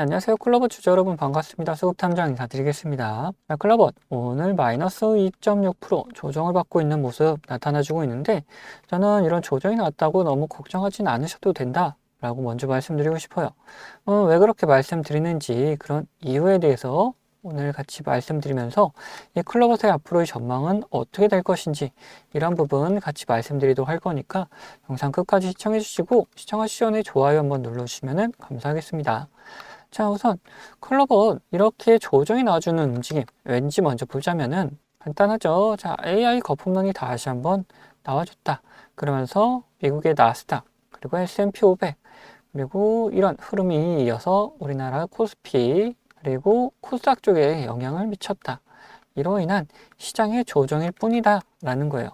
안녕하세요. 클로버 주주 여러분 반갑습니다. 수급탐정 인사드리겠습니다. 클로버 오늘 마이너스 2.6% 조정을 받고 있는 모습 나타나주고 있는데 저는 이런 조정이 났다고 너무 걱정하진 않으셔도 된다 라고 먼저 말씀드리고 싶어요. 왜 그렇게 말씀드리는지 그런 이유에 대해서 오늘 같이 말씀드리면서 이 클로버의 앞으로의 전망은 어떻게 될 것인지 이런 부분 같이 말씀드리도록 할 거니까 영상 끝까지 시청해 주시고 시청하시기 전에 좋아요 한번 눌러주시면 감사하겠습니다. 자, 우선 클로버 이렇게 조정이 나와주는 움직임 왠지 먼저 보자면은 간단하죠. 자, AI 거품론이 다시 한번 나와줬다. 그러면서 미국의 나스닥 그리고 S&P 500 그리고 이런 흐름이 이어서 우리나라 코스피 그리고 코스닥 쪽에 영향을 미쳤다. 이로 인한 시장의 조정일 뿐이다 라는 거예요.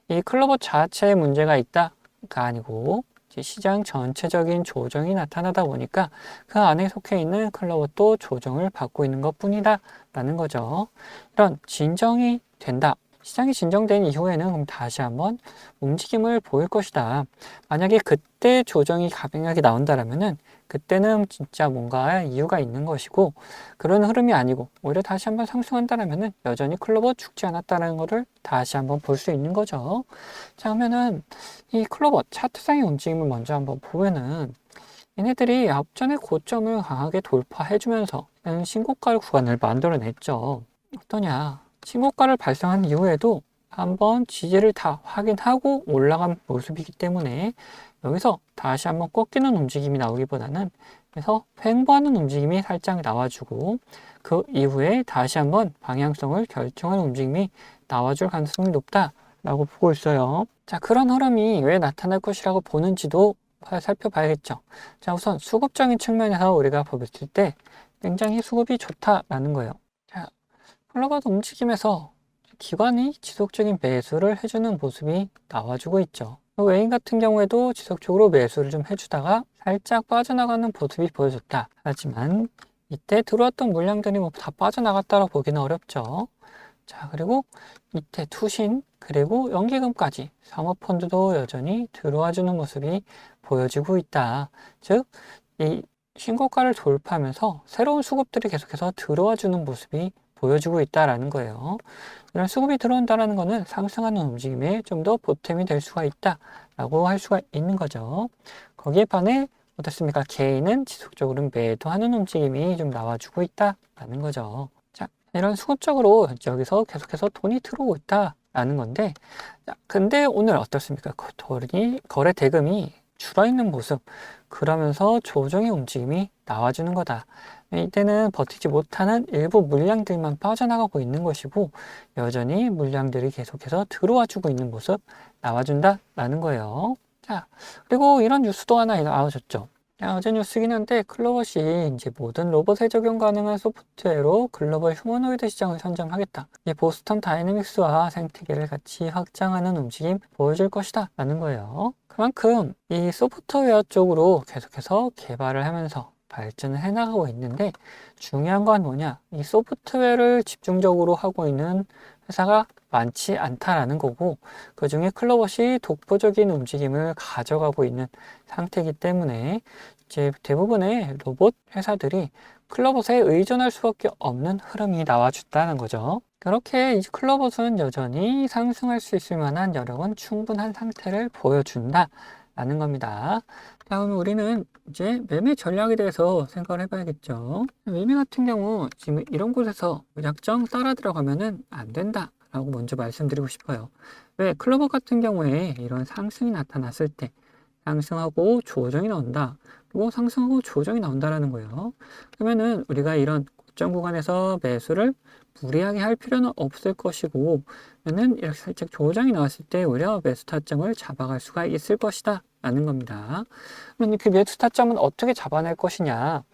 이 클로버 자체에 문제가 있다가 아니고 시장 전체적인 조정이 나타나다 보니까 그 안에 속해 있는 클로버도 조정을 받고 있는 것 뿐이다 라는 거죠. 이런 진정이 된다. 시장이 진정된 이후에는 그럼 다시 한번 움직임을 보일 것이다. 만약에 그때 조정이 가능하게 나온다라면은 그때는 진짜 뭔가 이유가 있는 것이고 그런 흐름이 아니고 오히려 다시 한번 상승한다라면은 여전히 클로버 죽지 않았다는 것을 다시 한번 볼 수 있는 거죠. 자, 그러면은 이 클로버 차트상의 움직임을 먼저 한번 보면은 얘네들이 앞전의 고점을 강하게 돌파해주면서 신고가 구간을 만들어냈죠. 어떠냐? 신고가를 발생한 이후에도 한번 지지를 다 확인하고 올라간 모습이기 때문에 여기서 다시 한번 꺾이는 움직임이 나오기보다는 그래서 횡보하는 움직임이 살짝 나와주고 그 이후에 다시 한번 방향성을 결정하는 움직임이 나와줄 가능성이 높다라고 보고 있어요. 자, 그런 흐름이 왜 나타날 것이라고 보는지도 살펴봐야겠죠. 자, 우선 수급적인 측면에서 우리가 봤을 때 굉장히 수급이 좋다라는 거예요. 자, 클로버도 움직임에서 기관이 지속적인 매수를 해주는 모습이 나와주고 있죠. 외인 같은 경우에도 지속적으로 매수를 좀 해주다가 살짝 빠져나가는 모습이 보여줬다. 하지만 이때 들어왔던 물량들이 뭐 다 빠져나갔다고 보기는 어렵죠. 자, 그리고 이때 투신 그리고 연기금까지 사모펀드도 여전히 들어와주는 모습이 보여지고 있다. 즉, 이 신고가를 돌파하면서 새로운 수급들이 계속해서 들어와주는 모습이 보여주고 있다라는 거예요. 이런 수급이 들어온다는 것은 상승하는 움직임에 좀 더 보탬이 될 수가 있다라고 할 수가 있는 거죠. 거기에 반해 어떻습니까? 개인은 지속적으로 매도하는 움직임이 좀 나와주고 있다라는 거죠. 자, 이런 수급적으로 여기서 계속해서 돈이 들어오고 있다라는 건데, 자, 근데 오늘 어떻습니까? 거래 대금이 줄어있는 모습, 그러면서 조정의 움직임이 나와주는 거다. 이때는 버티지 못하는 일부 물량들만 빠져나가고 있는 것이고 여전히 물량들이 계속해서 들어와 주고 있는 모습 나와준다라는 거예요. 자, 그리고 이런 뉴스도 하나 나와줬죠. 어제 뉴스긴 한데 클로버시 이제 모든 로봇에 적용 가능한 소프트웨어로 글로벌 휴머노이드 시장을 선점하겠다. 이 보스턴 다이내믹스와 생태계를 같이 확장하는 움직임 보여줄 것이다 라는 거예요. 그만큼 이 소프트웨어 쪽으로 계속해서 개발을 하면서 발전을 해나가고 있는데 중요한 건 뭐냐? 이 소프트웨어를 집중적으로 하고 있는 회사가 많지 않다라는 거고 그 중에 클로버시 독보적인 움직임을 가져가고 있는 상태이기 때문에 이제 대부분의 로봇 회사들이 클로버스에 의존할 수밖에 없는 흐름이 나와줬다는 거죠. 그렇게 이 클로버스는 여전히 상승할 수 있을 만한 여력은 충분한 상태를 보여준다 라는 겁니다. 다음 우리는 이제 매매 전략에 대해서 생각을 해봐야겠죠. 매매 같은 경우 지금 이런 곳에서 무작정 따라 들어가면은 안 된다 라고 먼저 말씀드리고 싶어요. 왜? 클로버 같은 경우에 이런 상승이 나타났을 때 상승하고 조정이 나온다. 그리고 상승하고 조정이 나온다라는 거예요. 그러면은 우리가 이런 고점 구간에서 매수를 무리하게 할 필요는 없을 것이고, 는 이렇게 살짝 조정이 나왔을 때 오히려 매수 타점을 잡아갈 수가 있을 것이다 라는 겁니다. 그럼 그 매수 타점은 어떻게 잡아낼 것이냐?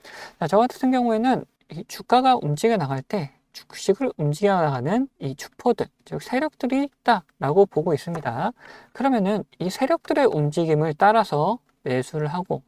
자, 저 같은 경우에는 이 주가가 움직여 나갈 때 주식을 움직여 나가는 이 주포들, 즉 세력들이 있다라고 보고 있습니다. 그러면은 이 세력들의 움직임을 따라서 매수를 하고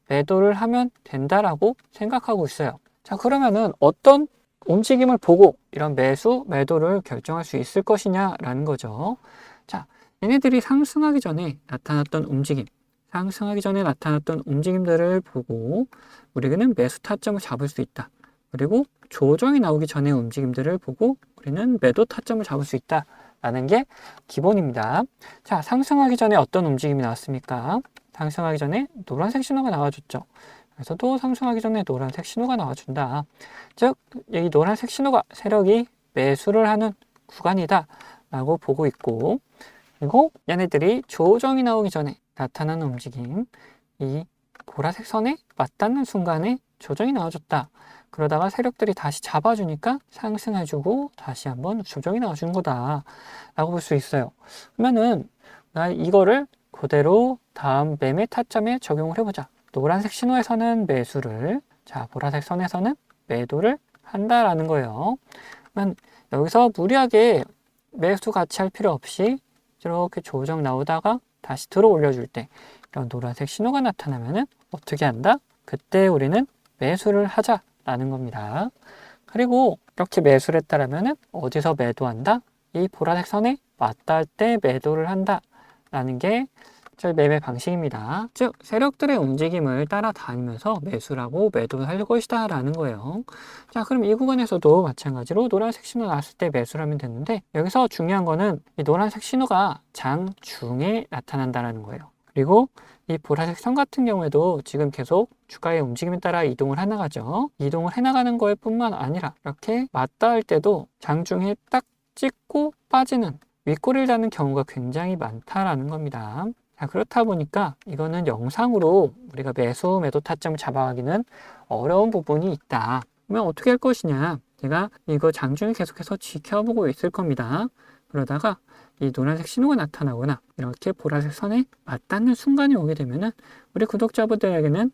매도를 하면 된다라고 생각하고 있어요. 자, 그러면은 어떤 움직임을 보고 이런 매수, 매도를 결정할 수 있을 것이냐라는 거죠. 자, 얘네들이 상승하기 전에 나타났던 움직임, 상승하기 전에 나타났던 움직임들을 보고 우리는 매수 타점을 잡을 수 있다. 그리고 조정이 나오기 전에 움직임들을 보고 우리는 매도 타점을 잡을 수 있다. 라는 게 기본입니다. 자, 상승하기 전에 어떤 움직임이 나왔습니까? 상승하기 전에 노란색 신호가 나와줬죠. 그래서 또 상승하기 전에 노란색 신호가 나와준다. 즉, 이 노란색 신호가 세력이 매수를 하는 구간이다. 라고 보고 있고, 그리고 얘네들이 조정이 나오기 전에 나타나는 움직임, 이 보라색 선에 맞닿는 순간에 조정이 나와줬다. 그러다가 세력들이 다시 잡아주니까 상승해주고 다시 한번 조정이 나와주는 거다 라고 볼 수 있어요. 그러면은 이거를 그대로 다음 매매 타점에 적용을 해보자. 노란색 신호에서는 매수를, 자 보라색 선에서는 매도를 한다라는 거예요. 그러면 여기서 무리하게 매수 같이 할 필요 없이 이렇게 조정 나오다가 다시 들어 올려줄 때 이런 노란색 신호가 나타나면은 어떻게 한다? 그때 우리는 매수를 하자라는 겁니다. 그리고 이렇게 매수를 했다라면은 어디서 매도한다? 이 보라색 선에 맞닿을 때 매도를 한다라는 게 저희 매매 방식입니다. 즉 세력들의 움직임을 따라다니면서 매수라고 매도를 할 것이다 라는 거예요. 자, 그럼 이 구간에서도 마찬가지로 노란색 신호 나왔을 때 매수를 하면 되는데 여기서 중요한 거는 이 노란색 신호가 장중에 나타난다는 거예요. 그리고 이 보라색 선 같은 경우에도 지금 계속 주가의 움직임에 따라 이동을 해나가죠. 이동을 해나가는 거에 뿐만 아니라 이렇게 맞닿을 때도 장중에 딱 찍고 빠지는 윗꼬리를 다는 경우가 굉장히 많다라는 겁니다. 자, 그렇다 보니까 이거는 영상으로 우리가 매수, 매도 타점을 잡아가기는 어려운 부분이 있다. 그러면 어떻게 할 것이냐? 제가 이거 장중에 계속해서 지켜보고 있을 겁니다. 그러다가 이 노란색 신호가 나타나거나 이렇게 보라색 선에 맞닿는 순간이 오게 되면은 우리 구독자분들에게는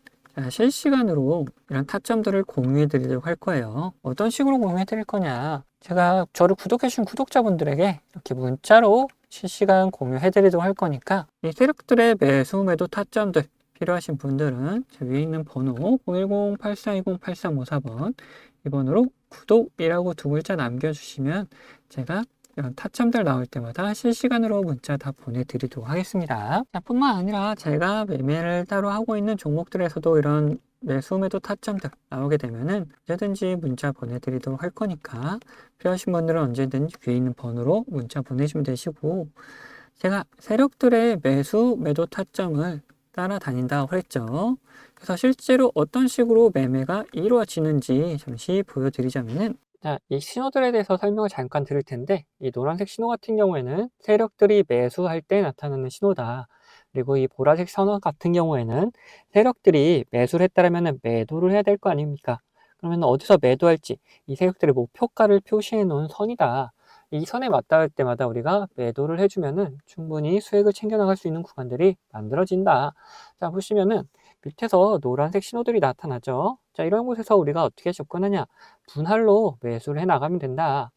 실시간으로 이런 타점들을 공유해 드리도록 할 거예요. 어떤 식으로 공유해 드릴 거냐? 제가 저를 구독해 주신 구독자분들에게 이렇게 문자로 실시간 공유해 드리도록 할 거니까 이 세력들의 매수 매도 타점들 필요하신 분들은 제 위에 있는 번호 010-8420-8354번 이 번호로 구독이라고 두 글자 남겨주시면 제가 이런 타점들 나올 때마다 실시간으로 문자 다 보내드리도록 하겠습니다. 뿐만 아니라 제가 매매를 따로 하고 있는 종목들에서도 이런 매수 매도 타점들 나오게 되면은 언제든지 문자 보내드리도록 할 거니까 필요하신 분들은 언제든지 위에 있는 번호로 문자 보내주시면 되시고, 제가 세력들의 매수 매도 타점을 따라다닌다고 했죠. 그래서 실제로 어떤 식으로 매매가 이루어지는지 잠시 보여드리자면은, 자, 이 신호들에 대해서 설명을 잠깐 드릴 텐데, 이 노란색 신호 같은 경우에는 세력들이 매수할 때 나타나는 신호다. 그리고 이 보라색 선호 같은 경우에는 세력들이 매수를 했다면 매도를 해야 될 거 아닙니까? 그러면 어디서 매도할지 이 세력들의 목표가를 표시해 놓은 선이다. 이 선에 맞닿을 때마다 우리가 매도를 해주면은 충분히 수익을 챙겨나갈 수 있는 구간들이 만들어진다. 자, 보시면은 밑에서 노란색 신호들이 나타나죠. 자, 이런 곳에서 우리가 어떻게 접근하냐? 분할로 매수를 해 나가면 된다.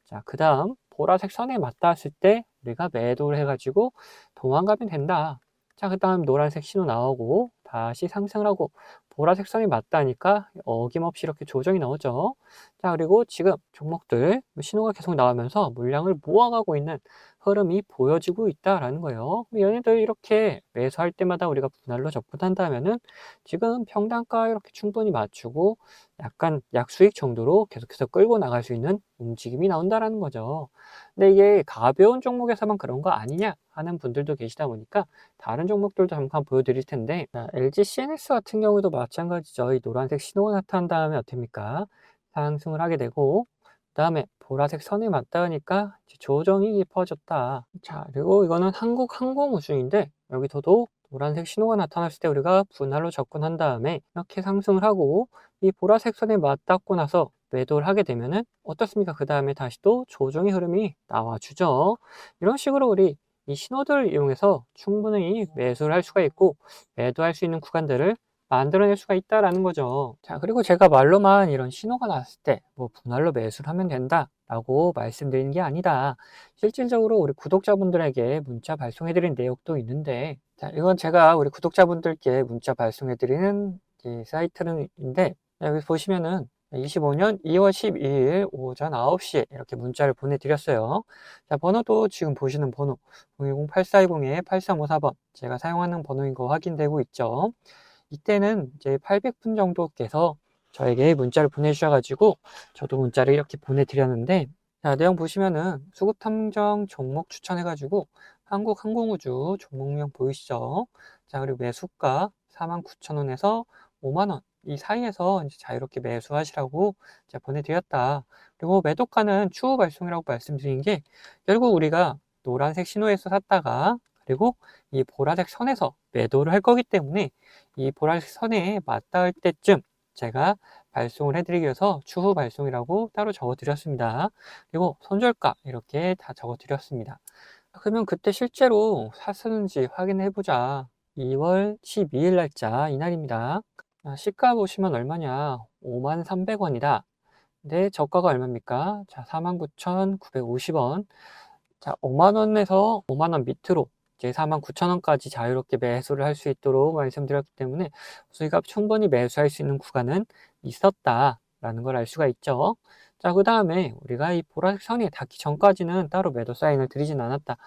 자, 그 다음 보라색 선에 맞닿았을 때 우리가 매도를 해가지고 도망가면 된다. 자, 그 다음 노란색 신호 나오고 다시 상승을 하고 보라색 선이 맞닿으니까 어김없이 이렇게 조정이 나오죠. 자, 그리고 지금 종목들 신호가 계속 나오면서 물량을 모아가고 있는 흐름이 보여지고 있다라는 거예요. 얘네들 이렇게 매수할 때마다 우리가 분할로 접근한다면은 지금 평단가 이렇게 충분히 맞추고 약간 약수익 정도로 계속해서 끌고 나갈 수 있는 움직임이 나온다라는 거죠. 근데 이게 가벼운 종목에서만 그런 거 아니냐 하는 분들도 계시다 보니까 다른 종목들도 잠깐 보여드릴 텐데, LG CNS 같은 경우도 마찬가지죠. 이 노란색 신호가 나타난 다음에 어떻습니까? 상승을 하게 되고 그 다음에 보라색 선에 맞닿으니까 조정이 깊어졌다. 자, 그리고 이거는 한국항공우주인데 여기서도 노란색 신호가 나타났을 때 우리가 분할로 접근한 다음에 이렇게 상승을 하고 이 보라색 선에 맞닿고 나서 매도를 하게 되면은 어떻습니까? 그 다음에 다시 또 조정의 흐름이 나와주죠. 이런 식으로 우리 이 신호들을 이용해서 충분히 매수를 할 수가 있고 매도할 수 있는 구간들을 만들어낼 수가 있다라는 거죠. 자, 그리고 제가 말로만 이런 신호가 나왔을 때 뭐 분할로 매수를 하면 된다라고 말씀드리는 게 아니다. 실질적으로 우리 구독자분들에게 문자 발송해드린 내용도 있는데, 자, 이건 제가 우리 구독자분들께 문자 발송해드리는 이 사이트인데 여기 보시면은 25년 2월 12일 오전 9시에 이렇게 문자를 보내드렸어요. 자, 번호도 지금 보시는 번호 010-8420-8354번 제가 사용하는 번호인 거 확인되고 있죠. 이때는 이제 800분 정도께서 저에게 문자를 보내주셔가지고 저도 문자를 이렇게 보내드렸는데, 자, 내용 보시면은 수급탐정 종목 추천해가지고 한국항공우주 종목명 보이시죠? 자, 그리고 매수가 49,000원에서 5만원 이 사이에서 이제 자유롭게 매수하시라고 제가 보내드렸다. 그리고 매도가는 추후 발송이라고 말씀드린 게, 결국 우리가 노란색 신호에서 샀다가 그리고 이 보라색 선에서 매도를 할 거기 때문에 이 보라색 선에 맞닿을 때쯤 제가 발송을 해드리기 위해서 추후 발송이라고 따로 적어드렸습니다. 그리고 손절가 이렇게 다 적어드렸습니다. 그러면 그때 실제로 샀었는지 확인해보자. 2월 12일 날짜 이날입니다. 시가 보시면 얼마냐? 53,300원이다. 근데 저가가 얼마입니까? 자, 49,950원. 자, 5만원에서 5만원 밑으로 이제 49,000원까지 자유롭게 매수를 할 수 있도록 말씀드렸기 때문에 수익가 충분히 매수할 수 있는 구간은 있었다라는 걸 알 수가 있죠. 자, 그 다음에 우리가 이 보라색 선이 닿기 전까지는 따로 매도 사인을 드리진 않았다.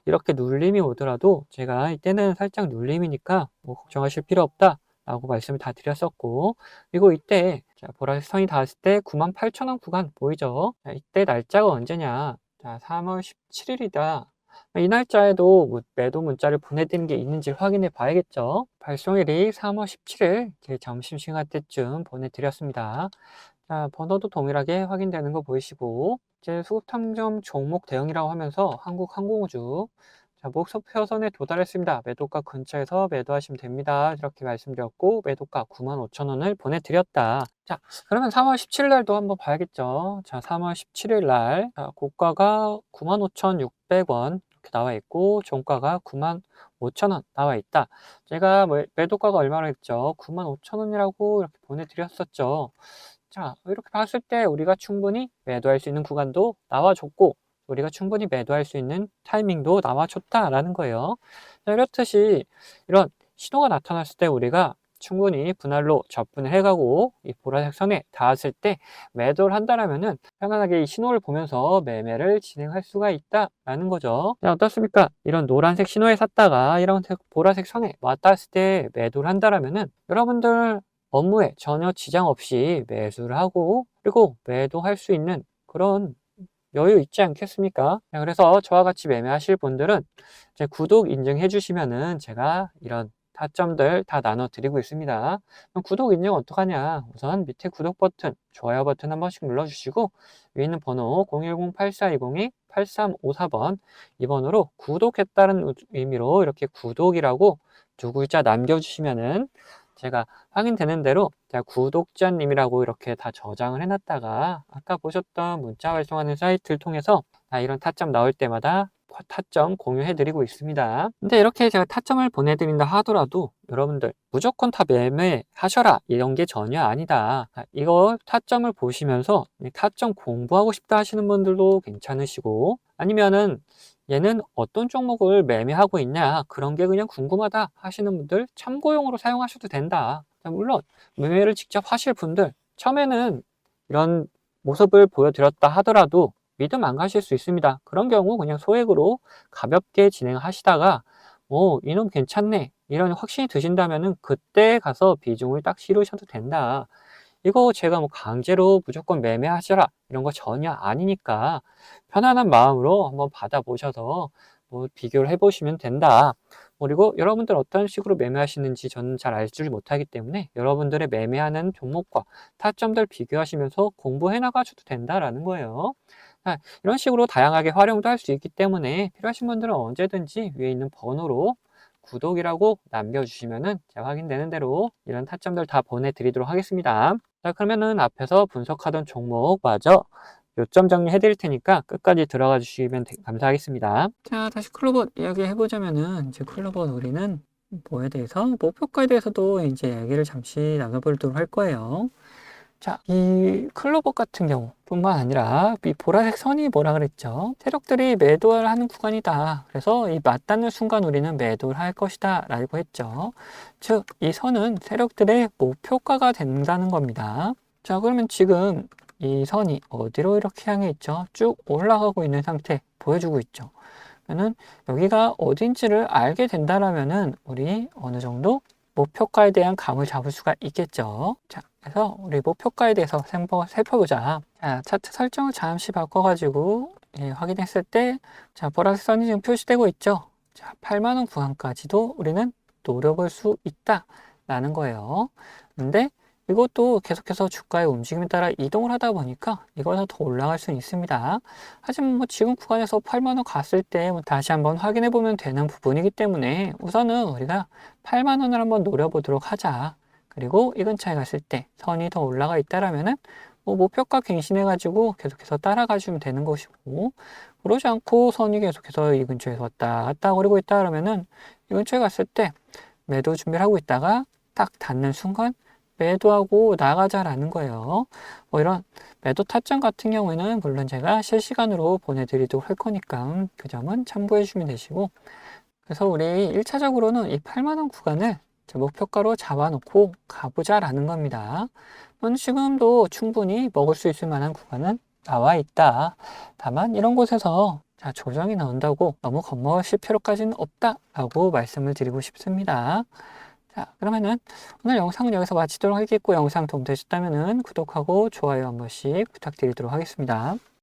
이렇게 눌림이 오더라도 제가 이때는 살짝 눌림이니까 뭐 걱정하실 필요 없다 라고 말씀을 다 드렸었고, 그리고 이때 자, 보라색 선이 닿았을 때 98,000원 구간 보이죠? 자, 이때 날짜가 언제냐? 자, 3월 17일이다. 이 날짜에도 매도 문자를 보내드린 게 있는지 확인해 봐야겠죠. 발송일이 3월 17일 점심시간 때쯤 보내드렸습니다. 자, 번호도 동일하게 확인되는 거 보이시고, 이제 수급탐정 종목 대응이라고 하면서 한국항공우주, 자, 목표선에 도달했습니다. 매도가 근처에서 매도하시면 됩니다. 이렇게 말씀드렸고, 매도가 95,000원을 보내드렸다. 자, 그러면 3월 17일 날도 한번 봐야겠죠. 자, 3월 17일 날, 자, 고가가 95,600원 이렇게 나와 있고, 종가가 95,000원 나와 있다. 제가 매도가가 얼마나 했죠? 95,000원이라고 이렇게 보내드렸었죠. 자, 이렇게 봤을 때 우리가 충분히 매도할 수 있는 구간도 나와줬고, 우리가 충분히 매도할 수 있는 타이밍도 나와줬다라는 거예요. 자, 이렇듯이 이런 신호가 나타났을 때 우리가 충분히 분할로 접근을 해가고 이 보라색 선에 닿았을 때 매도를 한다라면은 편안하게 이 신호를 보면서 매매를 진행할 수가 있다라는 거죠. 자, 어떻습니까? 이런 노란색 신호에 샀다가 이런 보라색 선에 맞닿았을 때 매도를 한다라면은 여러분들 업무에 전혀 지장 없이 매수를 하고 그리고 매도할 수 있는 그런 여유 있지 않겠습니까? 그래서 저와 같이 매매하실 분들은 제 구독 인증해 주시면은 제가 이런 타점들 다 나눠 드리고 있습니다. 그럼 구독 인증 어떡하냐? 우선 밑에 구독 버튼, 좋아요 버튼 한 번씩 눌러 주시고 위에 있는 번호 010-8420-8354번 이 번호로 구독했다는 의미로 이렇게 구독이라고 두 글자 남겨 주시면은 제가 확인되는 대로 제가 구독자님이라고 이렇게 다 저장을 해놨다가 아까 보셨던 문자 발송하는 사이트를 통해서 이런 타점 나올 때마다 타점 공유해드리고 있습니다. 근데 이렇게 제가 타점을 보내드린다 하더라도 여러분들 무조건 다 매매하셔라 이런 게 전혀 아니다. 이거 타점을 보시면서 타점 공부하고 싶다 하시는 분들도 괜찮으시고, 아니면은 얘는 어떤 종목을 매매하고 있냐 그런 게 그냥 궁금하다 하시는 분들 참고용으로 사용하셔도 된다. 물론 매매를 직접 하실 분들 처음에는 이런 모습을 보여드렸다 하더라도 믿음 안 가실 수 있습니다. 그런 경우 그냥 소액으로 가볍게 진행하시다가 이놈 괜찮네 이런 확신이 드신다면은 그때 가서 비중을 딱 실으셔도 된다. 이거 제가 뭐 강제로 무조건 매매하셔라 이런 거 전혀 아니니까 편안한 마음으로 한번 받아보셔서 뭐 비교를 해보시면 된다. 그리고 여러분들 어떤 식으로 매매하시는지 저는 잘 알지 못하기 때문에 여러분들의 매매하는 종목과 타점들 비교하시면서 공부해 나가셔도 된다라는 거예요. 이런 식으로 다양하게 활용도 할 수 있기 때문에 필요하신 분들은 언제든지 위에 있는 번호로 구독이라고 남겨주시면은 제가 확인되는 대로 이런 타점들 다 보내드리도록 하겠습니다. 자, 그러면은 앞에서 분석하던 종목 마저 요점 정리해 드릴 테니까 끝까지 들어가 주시면 감사하겠습니다. 자, 다시 클로버 이야기 해보자면은 이제 클로버 우리는 뭐에 대해서 목표가에 대해서도 이제 얘기를 잠시 나눠보도록 할 거예요. 자, 이 클로버 같은 경우 뿐만 아니라 이 보라색 선이 뭐라 그랬죠? 세력들이 매도를 하는 구간이다. 그래서 이 맞닿는 순간 우리는 매도를 할 것이다 라고 했죠. 즉, 이 선은 세력들의 목표가가 된다는 겁니다. 자, 그러면 지금 이 선이 어디로 이렇게 향해 있죠? 쭉 올라가고 있는 상태 보여주고 있죠. 그러면 여기가 어딘지를 알게 된다라면은 우리 어느 정도 목표가에 대한 감을 잡을 수가 있겠죠. 자, 그래서 우리 목표가에 대해서 살펴보자. 자, 차트 설정을 잠시 바꿔가지고 확인했을 때, 자, 보라색 선이 지금 표시되고 있죠. 자, 8만 원 구간까지도 우리는 노려볼 수 있다라는 거예요. 근데 이것도 계속해서 주가의 움직임에 따라 이동을 하다 보니까 이거보다 더 올라갈 수는 있습니다. 하지만 뭐 지금 구간에서 8만 원 갔을 때 뭐 다시 한번 확인해 보면 되는 부분이기 때문에 우선은 우리가 8만 원을 한번 노려보도록 하자. 그리고 이 근처에 갔을 때 선이 더 올라가 있다라면은 뭐 목표가 갱신해 가지고 계속해서 따라가 주면 되는 것이고, 그러지 않고 선이 계속해서 이 근처에서 왔다 갔다 거리고 있다 그러면은 이 근처에 갔을 때 매도 준비를 하고 있다가 딱 닿는 순간 매도하고 나가자라는 거예요. 뭐 이런 매도 타점 같은 경우에는 물론 제가 실시간으로 보내드리도록 할 거니까 그 점은 참고해 주시면 되시고, 그래서 우리 1차적으로는 이 8만 원 구간을 목표가로 잡아놓고 가보자라는 겁니다. 지금도 충분히 먹을 수 있을 만한 구간은 나와 있다. 다만 이런 곳에서 조정이 나온다고 너무 겁먹으실 필요까지는 없다라고 말씀을 드리고 싶습니다. 자, 그러면은 오늘 영상은 여기서 마치도록 하겠고, 영상 도움되셨다면은 구독하고 좋아요 한 번씩 부탁드리도록 하겠습니다.